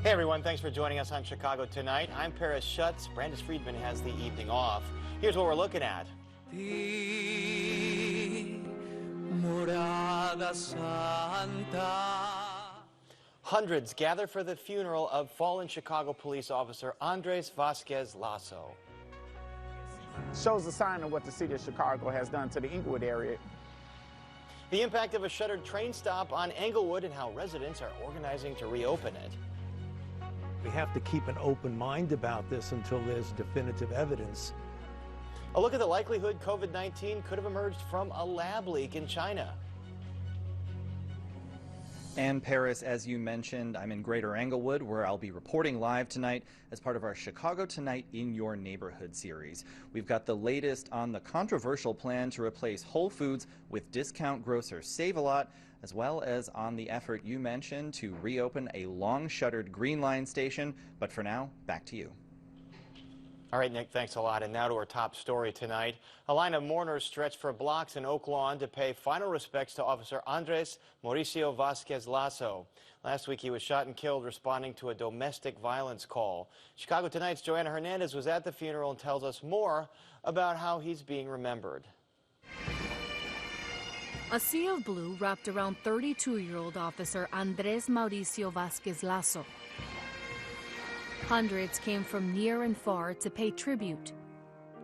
Hey everyone, thanks for joining us on Chicago Tonight. I'm Paris Schutz. Brandis Friedman has the evening off. Here's what we're looking at. Hundreds gather for the funeral of fallen Chicago police officer Andrés Vásquez Lasso. Shows a sign of what the city of Chicago has done to the Englewood area. The impact of a shuttered train stop on Englewood and how residents are organizing to reopen it. We have to keep an open mind about this until there's definitive evidence. A look at the likelihood COVID-19 could have emerged from a lab leak in China. And Paris, as you mentioned, I'm in Greater Englewood, where I'll be reporting live tonight as part of our Chicago Tonight in Your Neighborhood series. We've got the latest on the controversial plan to replace Whole Foods with discount grocer SaveALot, as well as on the effort you mentioned to reopen a long-shuttered Green Line station. But for now, back to you. All right, Nick, thanks a lot. And now to our top story tonight. A line of mourners stretched for blocks in Oak Lawn to pay final respects to Officer Andrés Mauricio Vásquez Lasso. Last week, he was shot and killed responding to a domestic violence call. Chicago Tonight's Joanna Hernandez was at the funeral and tells us more about how he's being remembered. A sea of blue wrapped around 32-year-old Officer Andrés Mauricio Vásquez Lasso. Hundreds came from near and far to pay tribute.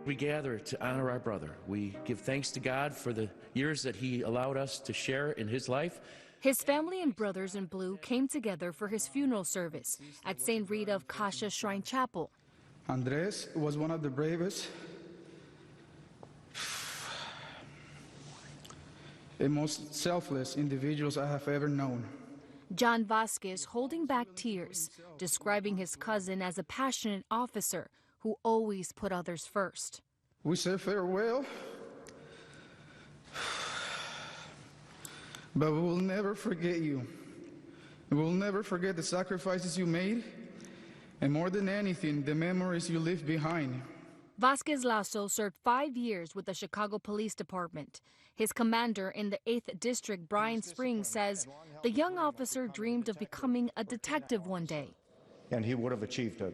We gather to honor our brother. We give thanks to God for the years that he allowed us to share in his life. His family and brothers in blue came together for his funeral service at St. Rita of Cascia Shrine Chapel. Andrés was one of the bravest and most selfless individuals I have ever known. John Vasquez holding back tears, describing his cousin as a passionate officer who always put others first. We say farewell, but we will never forget you. We will never forget the sacrifices you made, and more than anything, the memories you left behind. Vásquez Lasso served 5 years with the Chicago Police Department. His commander in the 8th District, Brian Springs, says the young officer dreamed of becoming a detective one day. And he would have achieved it.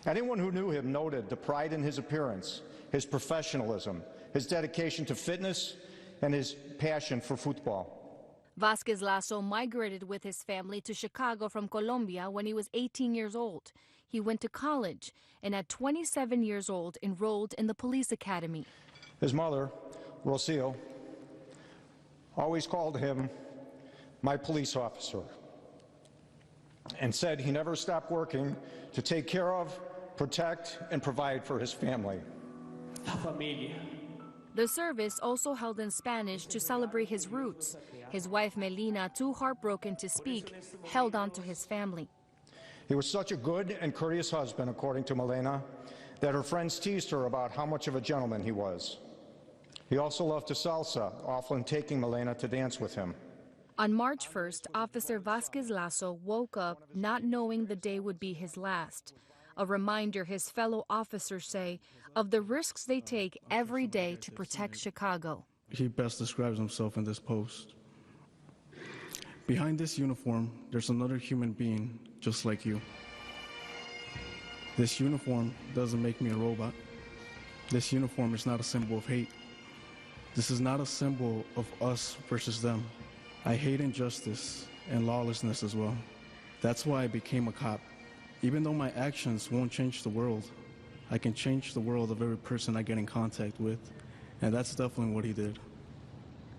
Anyone who knew him noted the pride in his appearance, his professionalism, his dedication to fitness, and his passion for football. Vásquez Lasso migrated with his family to Chicago from Colombia when he was 18 years old. He went to college and at 27 years old enrolled in the police academy. His mother, Racine, always called him my police officer and said he never stopped working to take care of, protect, and provide for his family. The service also held in Spanish to celebrate his roots. His wife Melina, too heartbroken to speak, held on to his family. He was such a good and courteous husband, according to Melina, that her friends teased her about how much of a gentleman he was. He also loved to salsa, often taking Melina to dance with him. On March 1st, Officer Vásquez Lasso woke up not knowing the day would be his last. A reminder his fellow officers say of the risks they take every day to protect Chicago. He best describes himself in this post. Behind this uniform, there's another human being just like you. This uniform doesn't make me a robot. This uniform is not a symbol of hate. This is not a symbol of us versus them. I hate injustice and lawlessness as well. That's why I became a cop. Even though my actions won't change the world, I can change the world of every person I get in contact with. And that's definitely what he did.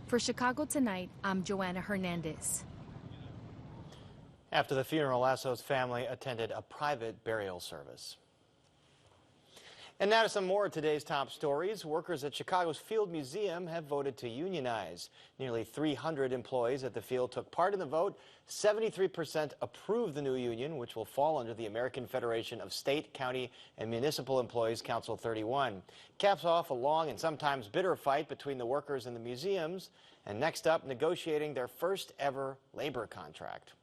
For Chicago Tonight, I'm Joanna Hernandez. After the funeral, Lasso's family attended a private burial service. And now to some more of today's top stories. Workers at Chicago's Field Museum have voted to unionize. Nearly 300 employees at the field took part in the vote. 73% approved the new union, which will fall under the American Federation of State, County, and Municipal Employees Council 31. Caps off a long and sometimes bitter fight between the workers and the museums. And next up, negotiating their first ever labor contract.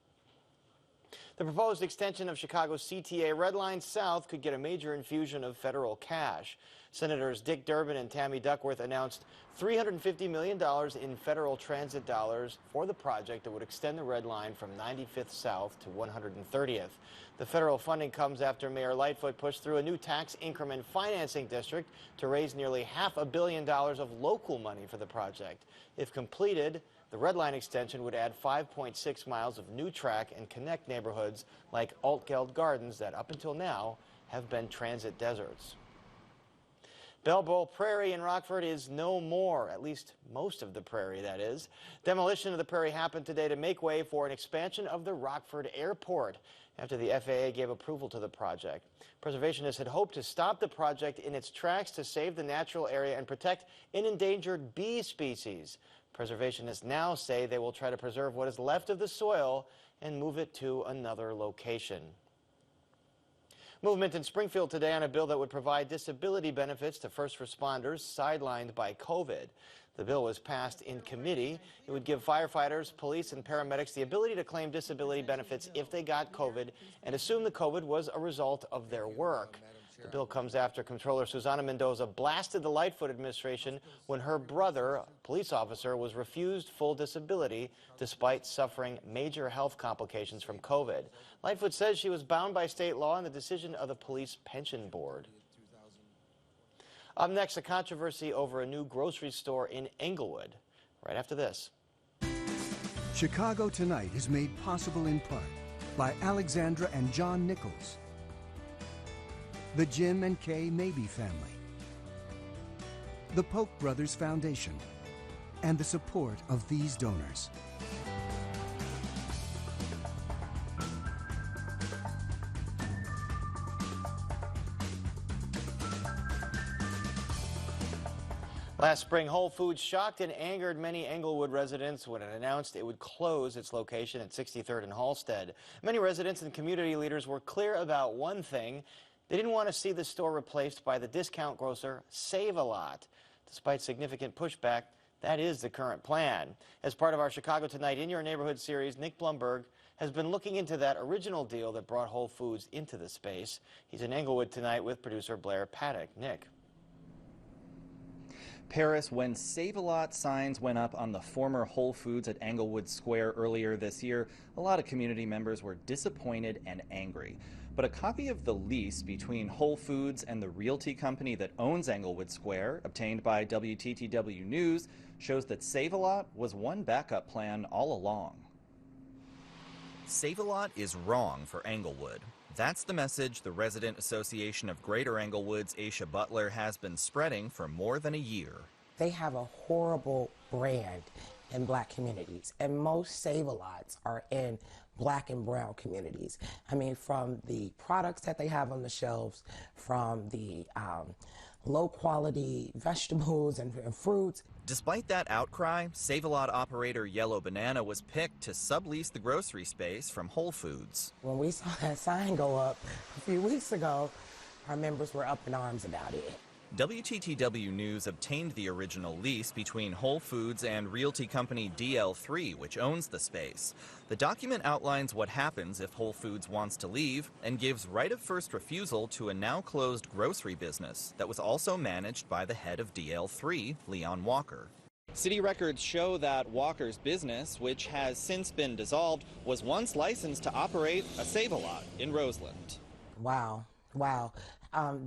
The proposed extension of Chicago's CTA Red Line South could get a major infusion of federal cash. Senators Dick Durbin and Tammy Duckworth announced $350 million in federal transit dollars for the project that would extend the Red Line from 95th South to 130th. The federal funding comes after Mayor Lightfoot pushed through a new tax increment financing district to raise nearly $500 million of local money for the project. If completed, the Red Line extension would add 5.6 miles of new track and connect neighborhoods like Altgeld Gardens that up until now have been transit deserts. Bell Bowl Prairie in Rockford is no more, at least most of the Prairie, that is. Demolition of the Prairie happened today to make way for an expansion of the Rockford Airport after the FAA gave approval to the project. Preservationists had hoped to stop the project in its tracks to save the natural area and protect an endangered bee species. Preservationists now say they will try to preserve what is left of the soil and move it to another location. Movement in Springfield today on a bill that would provide disability benefits to first responders sidelined by COVID. The bill was passed in committee. It would give firefighters, police, and paramedics the ability to claim disability benefits if they got COVID and assume the COVID was a result of their work. The bill comes after Comptroller Susana Mendoza blasted the Lightfoot administration when her brother, a police officer, was refused full disability despite suffering major health complications from COVID. Lightfoot says she was bound by state law and the decision of the police pension board. Up next, a controversy over a new grocery store in Englewood. Right after this. Chicago Tonight is made possible in part by Alexandra and John Nichols, the Jim and Kay Mabey family, the Polk Brothers Foundation, and the support of these donors. Last spring, Whole Foods shocked and angered many Englewood residents when it announced it would close its location at 63rd and Halsted. Many residents and community leaders were clear about one thing. They didn't want to see the store replaced by the discount grocer SaveALot. Despite significant pushback, that is the current plan. As part of our Chicago Tonight in Your Neighborhood series, Nick Blumberg has been looking into that original deal that brought Whole Foods into the space. He's in Englewood tonight with producer Blair Paddock. Nick. Paris, when SaveALot signs went up on the former Whole Foods at Englewood Square earlier this year, a lot of community members were disappointed and angry. But a copy of the lease between Whole Foods and the realty company that owns Englewood Square, obtained by WTTW News, shows that SaveALot was one backup plan all along. SaveALot is wrong for Englewood. That's the message the Resident Association of Greater Englewood's Aisha Butler has been spreading for more than a year. They have a horrible brand in black communities, and most SaveALots are in black and brown communities. I mean, from the products that they have on the shelves, from the low-quality vegetables and fruits. Despite that outcry, SaveALot operator Yellow Banana was picked to sublease the grocery space from Whole Foods. When we saw that sign go up a few weeks ago, our members were up in arms about it. WTTW News obtained the original lease between Whole Foods and realty company DL3, which owns the space. The document outlines what happens if Whole Foods wants to leave and gives right of first refusal to a now closed grocery business that was also managed by the head of DL3, Leon Walker. City records show that Walker's business, which has since been dissolved, was once licensed to operate a SaveALot in Roseland. Wow. Wow.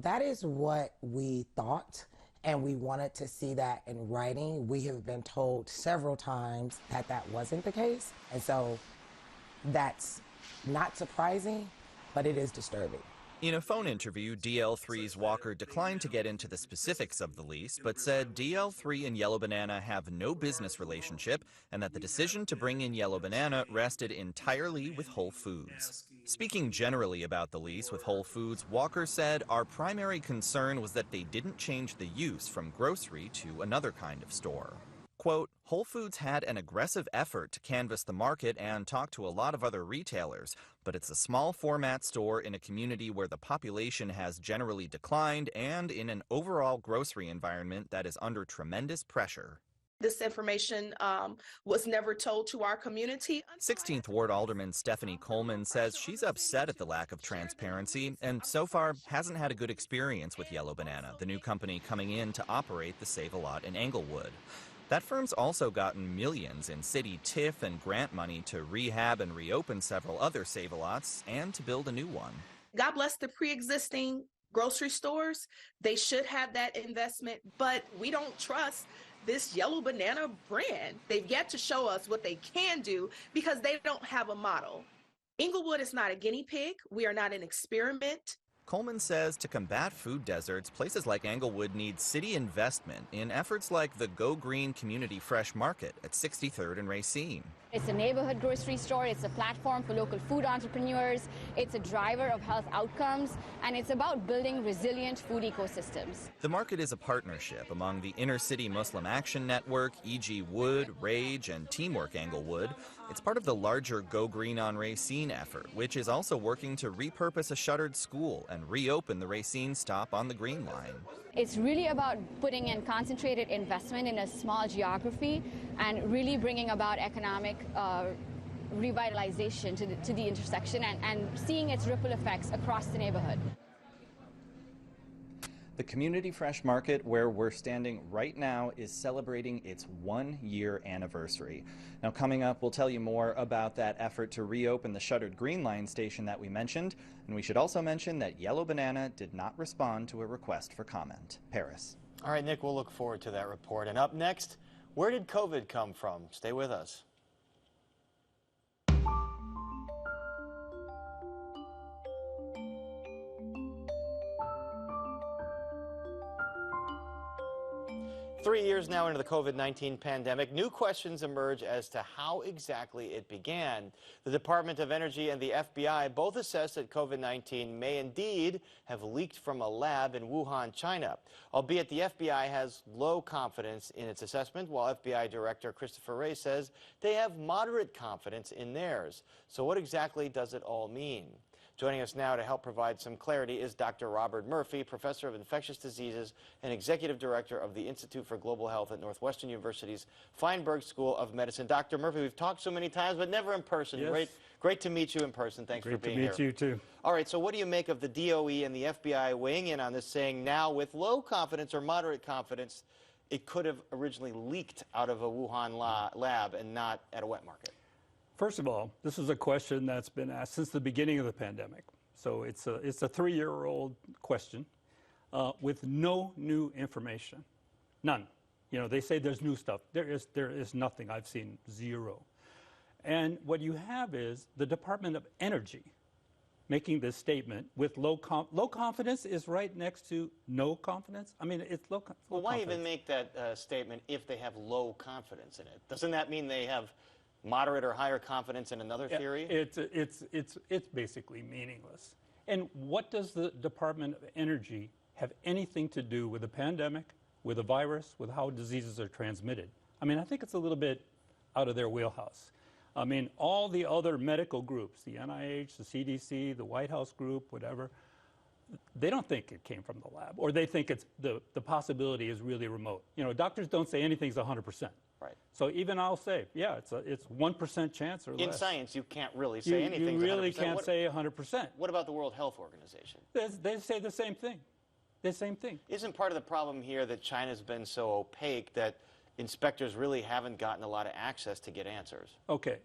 That is what we thought, and we wanted to see that in writing. We have been told several times that that wasn't the case, and so that's not surprising, but it is disturbing. In a phone interview, DL3's Walker declined to get into the specifics of the lease, but said DL3 and Yellow Banana have no business relationship and that the decision to bring in Yellow Banana rested entirely with Whole Foods. Speaking generally about the lease with Whole Foods, Walker said, "Our primary concern was that they didn't change the use from grocery to another kind of store." Quote, Whole Foods had an aggressive effort to canvass the market and talk to a lot of other retailers, but it's a small format store in a community where the population has generally declined and in an overall grocery environment that is under tremendous pressure. This information was never told to our community. 16th Ward Alderman Stephanie Coleman says she's upset at the lack of transparency and so far hasn't had a good experience with Yellow Banana, the new company coming in to operate the SaveALot in Englewood. That firm's also gotten millions in city TIF and grant money to rehab and reopen several other SaveALots and to build a new one. God bless the pre-existing grocery stores. They should have that investment, but we don't trust this Yellow Banana brand. They've yet to show us what they can do because they don't have a model. Englewood is not a guinea pig. We are not an experiment. Coleman says to combat food deserts, places like Englewood need city investment in efforts like the Go Green Community Fresh Market at 63rd and Racine. It's a neighborhood grocery store, it's a platform for local food entrepreneurs, it's a driver of health outcomes, and it's about building resilient food ecosystems. The market is a partnership among the Inner City Muslim Action Network, E.G. Wood, Rage, and Teamwork Englewood. It's part of the larger Go Green on Racine effort, which is also working to repurpose a shuttered school and reopen the Racine stop on the Green Line. It's really about putting in concentrated investment in a small geography and really bringing about economic revitalization to the intersection and seeing its ripple effects across the neighborhood. The Community Fresh Market, where we're standing right now, is celebrating its 1-year anniversary. Now, coming up, we'll tell you more about that effort to reopen the shuttered Green Line station that we mentioned. And we should also mention that Yellow Banana did not respond to a request for comment. Paris. All right, Nick, we'll look forward to that report. And up next, where did COVID come from? Stay with us. Three years now into the COVID-19 pandemic, new questions emerge as to how exactly it began. The Department of Energy and the FBI both assess that COVID-19 may indeed have leaked from a lab in Wuhan, China, albeit the FBI has low confidence in its assessment, while FBI Director Christopher Wray says they have moderate confidence in theirs. So what exactly does it all mean? Joining us now to help provide some clarity is Dr. Robert Murphy, Professor of Infectious Diseases and Executive Director of the Institute for Global Health at Northwestern University's Feinberg School of Medicine. Dr. Murphy, we've talked so many times, but never in person. Yes. Great to meet you in person. Thanks for being here. Great to meet you, too. All right, so what do you make of the DOE and the FBI weighing in on this, saying now with low confidence or moderate confidence, it could have originally leaked out of a Wuhan lab and not at a wet market? First of all, this is a question that's been asked since the beginning of the pandemic. So it's a 3-year-old question with no new information, none. You know, they say there's new stuff. There is nothing. I've seen zero. And what you have is the Department of Energy making this statement with low confidence is right next to no confidence. I mean, it's low confidence. Well, why even make that statement if they have low confidence in it? Doesn't that mean they have moderate or higher confidence in another theory? It's basically meaningless. And what does the Department of Energy have anything to do with a pandemic, with a virus, with how diseases are transmitted? I mean, I think it's a little bit out of their wheelhouse. I mean, all the other medical groups, the NIH, the CDC, the White House group, whatever, they don't think it came from the lab, or they think it's the possibility is really remote. You know, doctors don't say anything's 100%. Right. So even I'll say, yeah, it's 1% chance or less. In science, you can't really say anything. You really can't say 100%. What about the World Health Organization? They say the same thing. The same thing. Isn't part of the problem here that China's been so opaque that inspectors really haven't gotten a lot of access to get answers? Okay.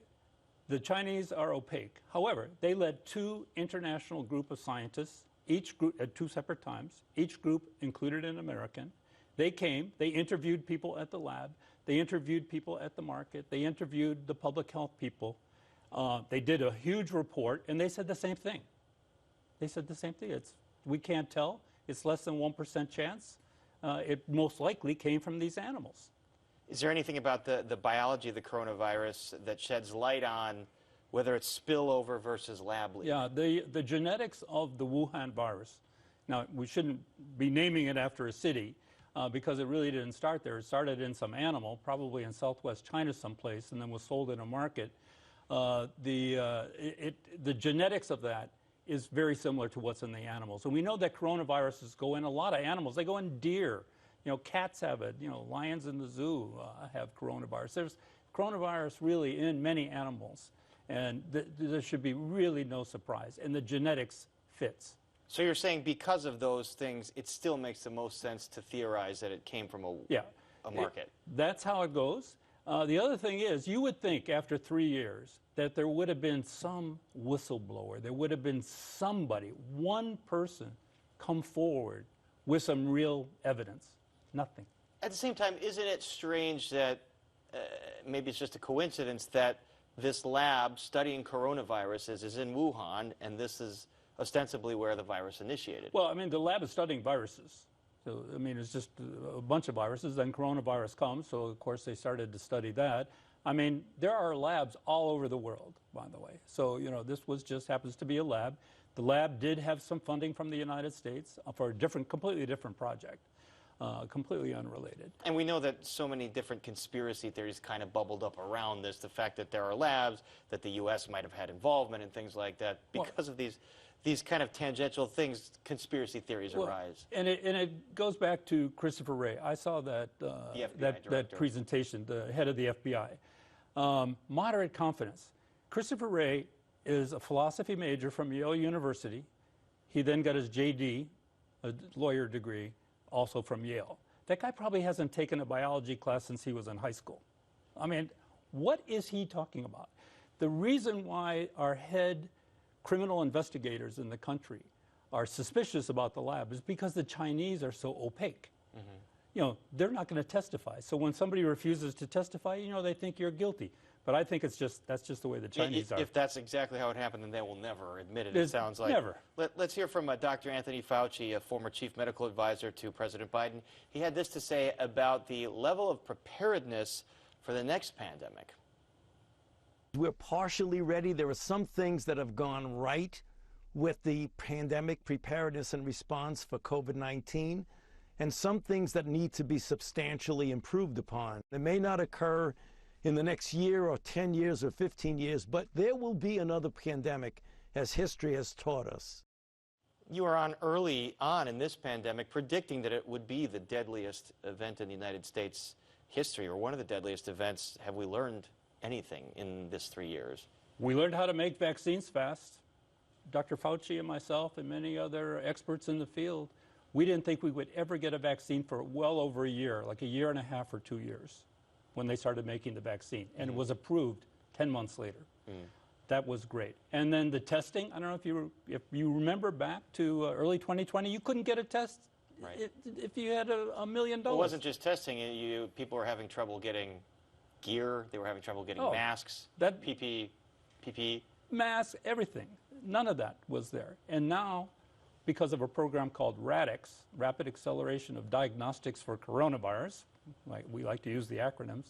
The Chinese are opaque. However, they led 2 international group of scientists, each group at 2 separate times. Each group included an American. They came, they interviewed people at the lab, they interviewed people at the market, they interviewed the public health people. They did a huge report, and they said the same thing. They said the same thing. We can't tell. It's less than 1% chance. It most likely came from these animals. Is there anything about the biology of the coronavirus that sheds light on whether it's spillover versus lab leak? Yeah, the genetics of the Wuhan virus. Now, we shouldn't be naming it after a city because it really didn't start there. It started in some animal, probably in southwest China someplace, and then was sold in a market. The genetics of that is very similar to what's in the animals. And we know that coronaviruses go in a lot of animals. They go in deer. You know, cats have it. You know, lions in the zoo have coronavirus. There's coronavirus really in many animals, and there should be really no surprise. And the genetics fits. So you're saying because of those things, it still makes the most sense to theorize that it came from a market. That's how it goes. The other thing is, you would think after 3 years that there would have been some whistleblower, there would have been somebody, one person, come forward with some real evidence. Nothing. At the same time, isn't it strange that maybe it's just a coincidence that this lab studying coronaviruses is in Wuhan, and this is ostensibly where the virus initiated? Well, I mean, the lab is studying viruses. So, I mean, it's just a bunch of viruses. Then coronavirus comes, so of course they started to study that. I mean, there are labs all over the world, by the way. So, you know, this was just happens to be a lab. The lab did have some funding from the United States for a completely different project, completely unrelated. And we know that so many different conspiracy theories kind of bubbled up around this, the fact that there are labs, that the U.S. might have had involvement and things like that. Because of these kind of tangential things, conspiracy theories arise. And it goes back to Christopher Wray. I saw that that presentation, the head of the FBI. Moderate confidence. Christopher Wray is a philosophy major from Yale University. He then got his JD, a lawyer degree, also from Yale. That guy probably hasn't taken a biology class since he was in high school. I mean, what is he talking about? The reason why our head criminal investigators in the country are suspicious about the lab is because the Chinese are so opaque. You know, they're not going to testify. So when somebody refuses to testify, you know, they think you're guilty. But I think that's just the way the Chinese are. If that's exactly how it happened, then they will never admit it, it sounds like. Never. Let's hear from Dr. Anthony Fauci, a former chief medical advisor to President Biden. He had this to say about the level of preparedness for the next pandemic. We're partially ready. There are some things that have gone right with the pandemic preparedness and response for COVID-19, and some things that need to be substantially improved upon. It may not occur in the next year or 10 years or 15 years, but there will be another pandemic, as history has taught us. You were on early on in this pandemic predicting that it would be the deadliest event in the United States history, or one of the deadliest events. Have we learned anything in this 3 years? We learned how to make vaccines fast. Dr. Fauci and myself and many other experts in the field, we didn't think we would ever get a vaccine for well over a year, like a year and a half or 2 years, when they started making the vaccine. And it was approved 10 months later. That was great. And then the testing, I don't know if you remember back to early 2020, you couldn't get a test if you had $1 million. It wasn't just testing. People were having trouble getting gear. They were having trouble getting masks, PPE. Masks, everything. None of that was there. And now, because of a program called RADx, Rapid Acceleration of Diagnostics for Coronavirus, we like to use the acronyms,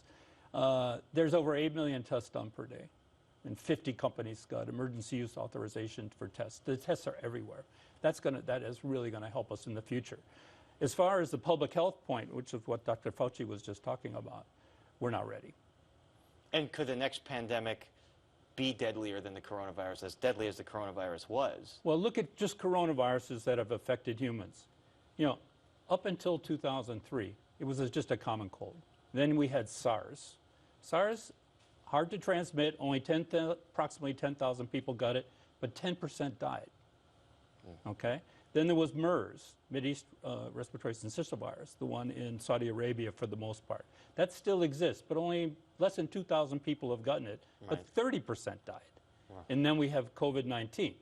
there's over 8 million tests done per day. And 50 companies got emergency use authorization for tests. The tests are everywhere. That is really going to help us in the future. As far as the public health point, which is what Dr. Fauci was just talking about, we're not ready. And could the next pandemic be deadlier than the coronavirus, as deadly as the coronavirus was? Well, look at just coronaviruses that have affected humans. You know, up until 2003, it was just a common cold. Then we had SARS. SARS, hard to transmit, only approximately 10,000 people got it, but 10% died. Okay? Then there was MERS, Mideast Respiratory Syncytial Virus, the one in Saudi Arabia for the most part. That still exists, but only less than 2,000 people have gotten it, but 30% died. And then we have COVID-19.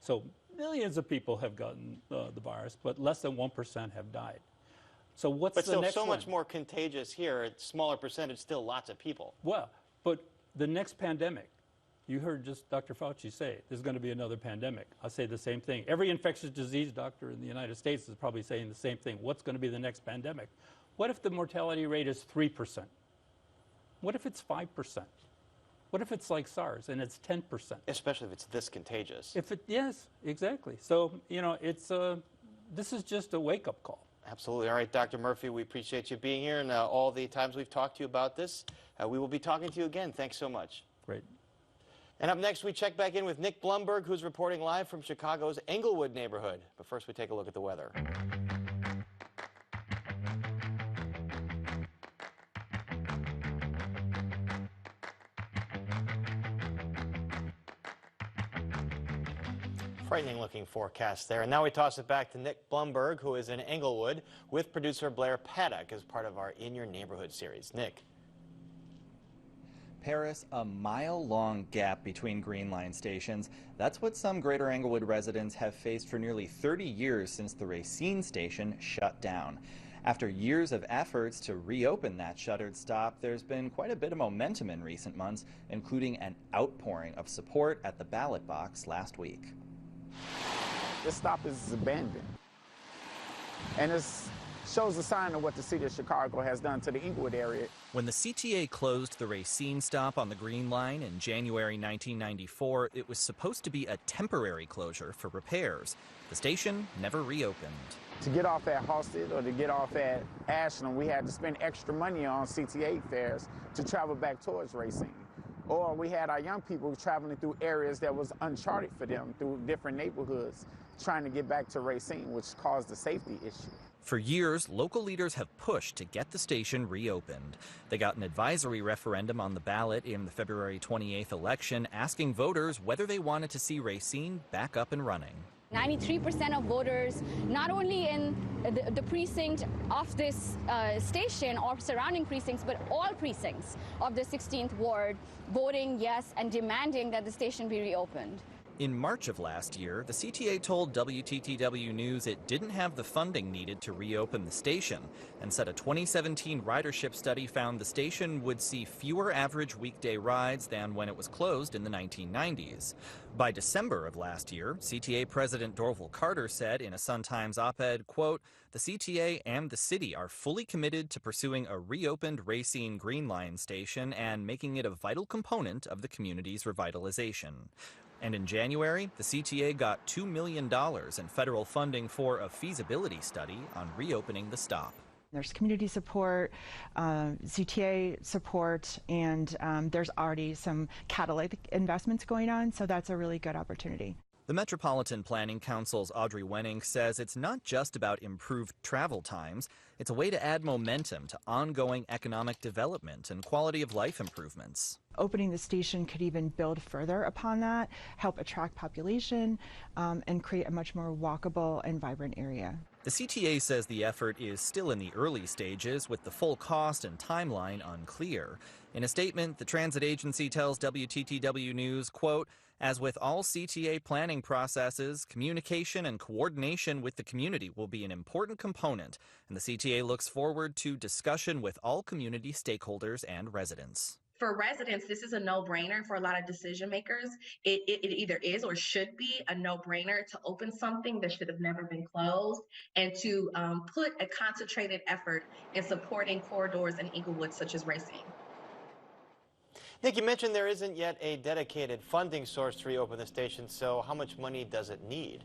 So millions of people have gotten the virus, but less than 1% have died. So what's the next one? But still so much more contagious here, a smaller percentage, still lots of people. Well, but the next pandemic, you heard just Dr. Fauci say, there's going to be another pandemic. I'll say the same thing. Every infectious disease doctor in the United States is probably saying the same thing. What's going to be the next pandemic? What if the mortality rate is 3%? What if it's 5%? What if it's like SARS and it's 10%? Especially if it's this contagious. Yes, exactly. So, you know, this is just a wake-up call. Absolutely. All right, Dr. Murphy, we appreciate you being here and all the times we've talked to you about this. We will be talking to you again. Thanks so much. Great. And up next, we check back in with Nick Blumberg, who's reporting live from Chicago's Englewood neighborhood. But first, we take a look at the weather. Frightening looking forecast there. And now we toss it back to Nick Blumberg, who is in Englewood with producer Blair Paddock as part of our In Your Neighborhood series. Nick. Paris, a mile-long gap between Green Line stations. That's what some Greater Englewood residents have faced for nearly 30 years since the Racine station shut down. After years of efforts to reopen that shuttered stop, there's been quite a bit of momentum in recent months, including an outpouring of support at the ballot box last week. This stop is abandoned, and it shows a sign of what the city of Chicago has done to the Englewood area. When the CTA closed the Racine stop on the Green Line in January 1994, it was supposed to be a temporary closure for repairs. The station never reopened. To get off at Halsted or to get off at Ashland, we had to spend extra money on CTA fares to travel back towards Racine. Or we had our young people traveling through areas that was uncharted for them, through different neighborhoods, trying to get back to Racine, which caused a safety issue. For years, local leaders have pushed to get the station reopened. They got an advisory referendum on the ballot in the February 28th election, asking voters whether they wanted to see Racine back up and running. 93% of voters, not only in the precinct of this station or surrounding precincts, but all precincts of the 16th ward, voting yes and demanding that the station be reopened. In March of last year, the CTA told WTTW News it didn't have the funding needed to reopen the station, and said a 2017 ridership study found the station would see fewer average weekday rides than when it was closed in the 1990s. By December of last year, CTA President Dorval Carter said in a Sun-Times op-ed, quote, "The CTA and the city are fully committed to pursuing a reopened Racine Green Line station and making it a vital component of the community's revitalization." And in January, the CTA got $2 million in federal funding for a feasibility study on reopening the stop. There's community support, CTA support, and there's already some catalytic investments going on, so that's a really good opportunity. The Metropolitan Planning Council's Audrey Wenning says it's not just about improved travel times, it's a way to add momentum to ongoing economic development and quality of life improvements. Opening the station could even build further upon that, help attract population, and create a much more walkable and vibrant area. The CTA says the effort is still in the early stages, with the full cost and timeline unclear. In a statement, the transit agency tells WTTW News, quote, "As with all CTA planning processes, communication and coordination with the community will be an important component, and the CTA looks forward to discussion with all community stakeholders and residents." For residents, this is a no-brainer. For a lot of decision makers, it either is or should be a no-brainer to open something that should have never been closed, and to put a concentrated effort in supporting corridors in Englewood such as Racine. Nick, you mentioned there isn't yet a dedicated funding source to reopen the station, so how much money does it need?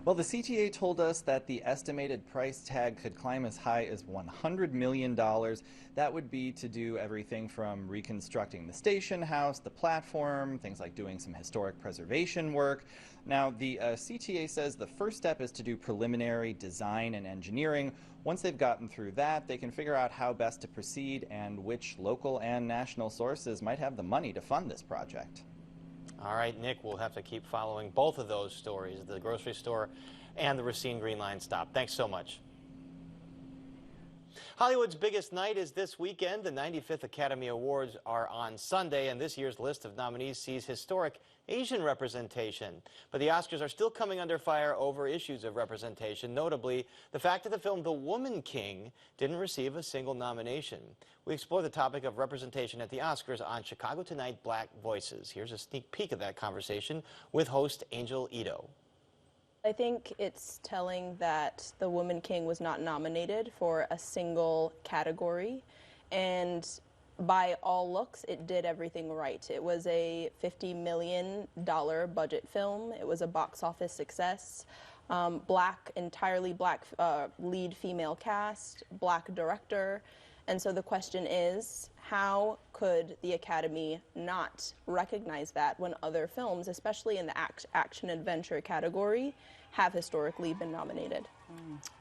Well, the CTA told us that the estimated price tag could climb as high as $100 million. That would be to do everything from reconstructing the station house, the platform, things like doing some historic preservation work. Now, the CTA says the first step is to do preliminary design and engineering. Once they've gotten through that, they can figure out how best to proceed and which local and national sources might have the money to fund this project. All right, Nick, we'll have to keep following both of those stories, the grocery store and the Racine Green Line stop. Thanks so much. Hollywood's biggest night is this weekend. The 95th Academy Awards are on Sunday, and this year's list of nominees sees historic Asian representation. But the Oscars are still coming under fire over issues of representation, notably the fact that the film The Woman King didn't receive a single nomination. We explore the topic of representation at the Oscars on Chicago Tonight Black Voices. Here's a sneak peek of that conversation with host Angel Ito. I think it's telling that The Woman King was not nominated for a single category, and by all looks, it did everything right. It was a $50 million budget film. It was a box office success. Entirely black lead female cast, black director. And so the question is, how could the Academy not recognize that when other films, especially in the action-adventure category, have historically been nominated?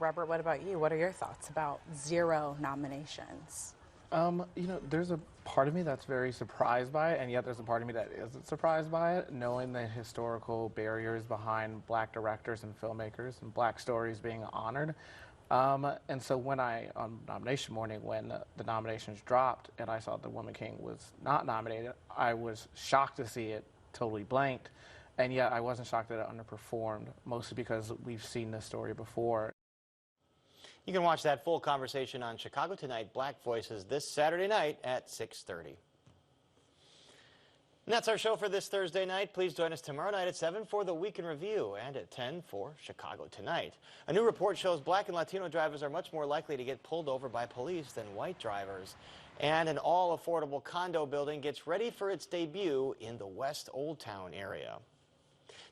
Robert, what about you? What are your thoughts about 0 nominations? You know, there's a part of me that's very surprised by it, and yet there's a part of me that isn't surprised by it, knowing the historical barriers behind Black directors and filmmakers and Black stories being honored. And so when on nomination morning, when the nominations dropped and I saw The Woman King was not nominated, I was shocked to see it totally blanked. And yet I wasn't shocked that it underperformed, mostly because we've seen this story before. You can watch that full conversation on Chicago Tonight Black Voices this Saturday night at 6:30. And that's our show for this Thursday night. Please join us tomorrow night at 7 for the Week in Review and at 10 for Chicago Tonight. A new report shows Black and Latino drivers are much more likely to get pulled over by police than white drivers. And an all-affordable condo building gets ready for its debut in the West Old Town area.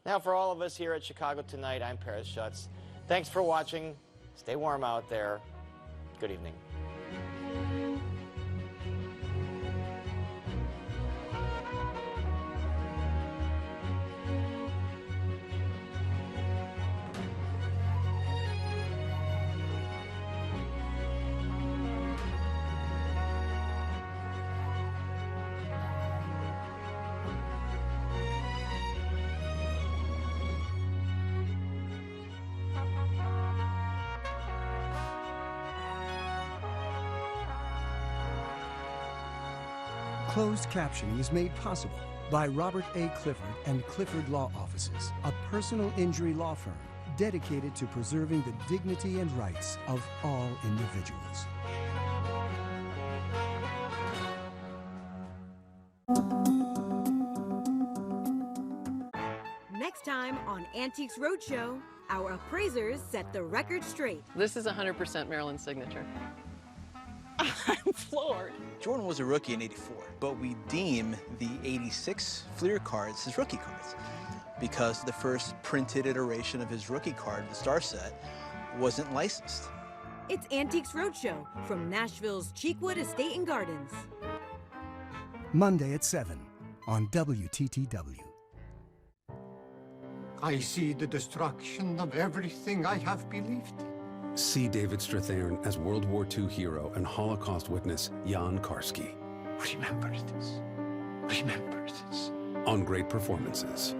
Now for all of us here at Chicago Tonight, I'm Paris Schutz. Thanks for watching. Stay warm out there. Good evening. Closed captioning is made possible by Robert A. Clifford and Clifford Law Offices, a personal injury law firm dedicated to preserving the dignity and rights of all individuals. Next time on Antiques Roadshow, our appraisers set the record straight. This is 100% Maryland's signature. I'm floored. Jordan was a rookie in '84, but we deem the '86 Fleer cards his rookie cards because the first printed iteration of his rookie card, the Star Set, wasn't licensed. It's Antiques Roadshow from Nashville's Cheekwood Estate and Gardens. Monday at 7 on WTTW. I see the destruction of everything I have believed. See David Strathairn as World War II hero and Holocaust witness Jan Karski. Remember this. Remember this. On Great Performances.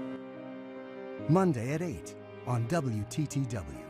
Monday at 8 on WTTW.